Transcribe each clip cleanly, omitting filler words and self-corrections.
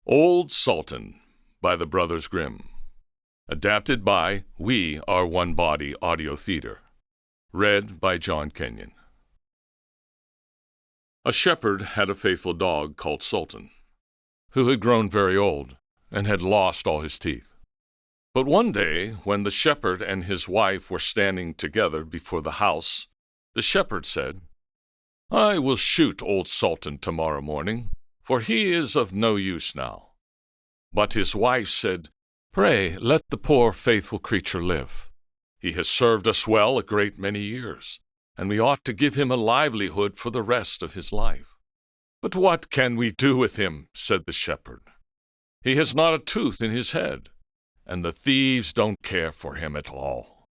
Old Sultan by the Brothers Grimm. Adapted by We Are One Body Audio Theater. Read by John Kenyon. A shepherd had a faithful dog called Sultan, who had grown very old and had lost all his teeth. But one day, when the shepherd and his wife were standing together before the house, the shepherd said, "I will shoot Old Sultan tomorrow morning, for he is of no use now." But his wife said, "Pray, let the poor faithful creature live. He has served us well a great many years, and we ought to give him a livelihood for the rest of his life." "But what can we do with him?" said the shepherd. "He has not a tooth in his head, and the thieves don't care for him at all.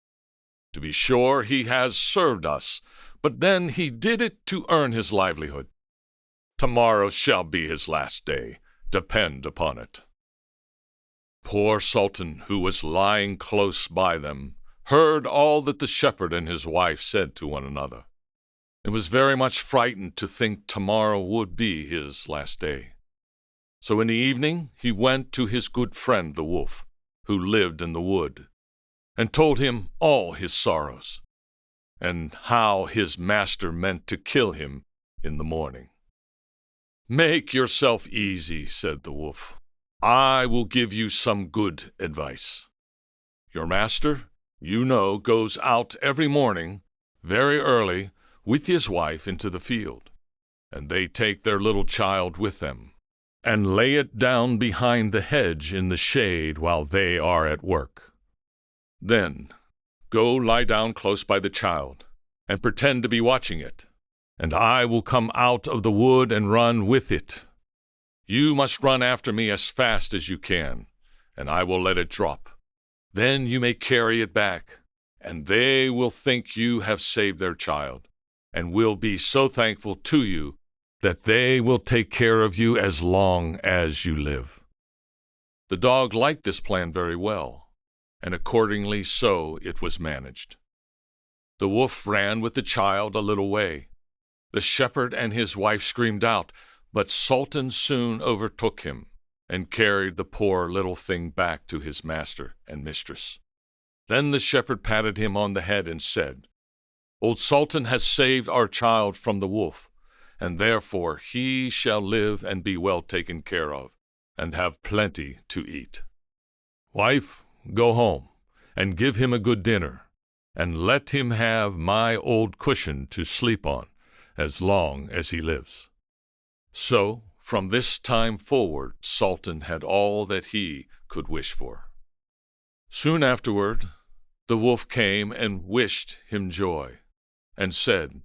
To be sure, he has served us, but then he did it to earn his livelihood. Tomorrow shall be his last day, depend upon it." Poor Sultan, who was lying close by them, heard all that the shepherd and his wife said to one another, and was very much frightened to think tomorrow would be his last day. So in the evening he went to his good friend the wolf, who lived in the wood, and told him all his sorrows, and how his master meant to kill him in the morning. "Make yourself easy," said the wolf. "I will give you some good advice. Your master, you know, goes out every morning, very early, with his wife into the field, and they take their little child with them, and lay it down behind the hedge in the shade while they are at work. Then go lie down close by the child, and pretend to be watching it, and I will come out of the wood and run with it. You must run after me as fast as you can, and I will let it drop. Then you may carry it back, and they will think you have saved their child, and will be so thankful to you that they will take care of you as long as you live." The dog liked this plan very well, and accordingly so it was managed. The wolf ran with the child a little way. The shepherd and his wife screamed out, but Sultan soon overtook him and carried the poor little thing back to his master and mistress. Then the shepherd patted him on the head and said, "Old Sultan has saved our child from the wolf, and therefore he shall live and be well taken care of, and have plenty to eat. Wife, go home, and give him a good dinner, and let him have my old cushion to sleep on as long as he lives." So, from this time forward, Sultan had all that he could wish for. Soon afterward, the wolf came and wished him joy, and said,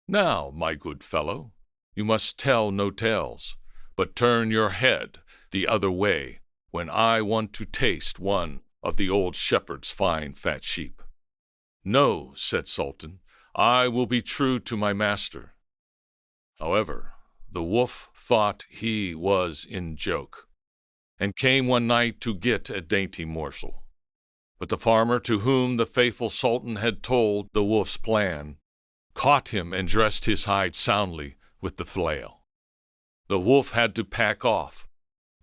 "Now, my good fellow, you must tell no tales, but turn your head the other way when I want to taste one of the old shepherd's fine fat sheep." "No," said Sultan, "I will be true to my master." However, the wolf thought he was in joke, and came one night to get a dainty morsel. But the farmer to whom the faithful Sultan had told the wolf's plan caught him and dressed his hide soundly with the flail. The wolf had to pack off,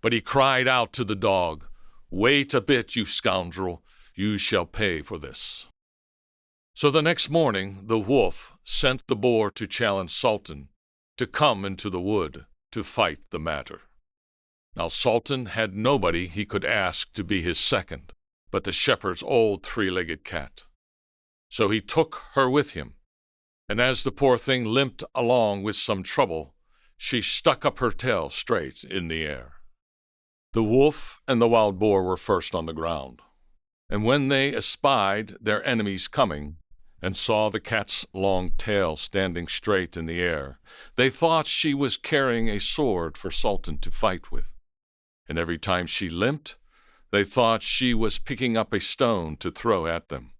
but he cried out to the dog, "Wait a bit, you scoundrel, you shall pay for this." So the next morning the wolf sent the boar to challenge Sultan to come into the wood to fight the matter. Now Sultan had nobody he could ask to be his second but the shepherd's old three-legged cat. So he took her with him, and as the poor thing limped along with some trouble, she stuck up her tail straight in the air. The wolf and the wild boar were first on the ground, and when they espied their enemies coming, and saw the cat's long tail standing straight in the air, they thought she was carrying a sword for Sultan to fight with, and every time she limped, they thought she was picking up a stone to throw at them.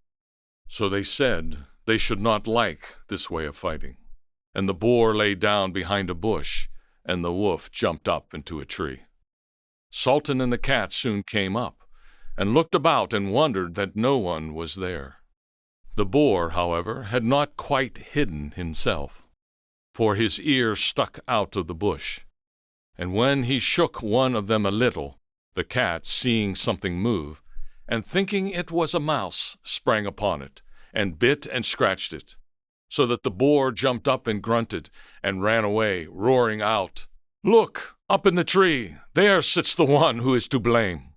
So they said they should not like this way of fighting, and the boar lay down behind a bush, and the wolf jumped up into a tree. Sultan and the cat soon came up, and looked about and wondered that no one was there. The boar, however, had not quite hidden himself, for his ear stuck out of the bush, And when he shook one of them a little, the cat, seeing something move, and thinking it was a mouse, sprang upon it, and bit and scratched it, so that the boar jumped up and grunted, and ran away, roaring out, "Look, up in the tree, there sits the one who is to blame."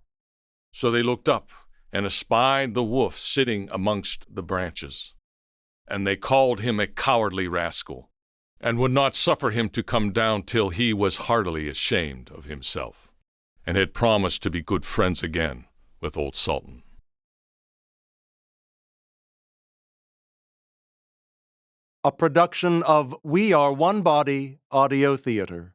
So they looked up, and espied the wolf sitting amongst the branches. And they called him a cowardly rascal, and would not suffer him to come down till he was heartily ashamed of himself, and had promised to be good friends again with Old Sultan. A production of We Are One Body Audio Theater.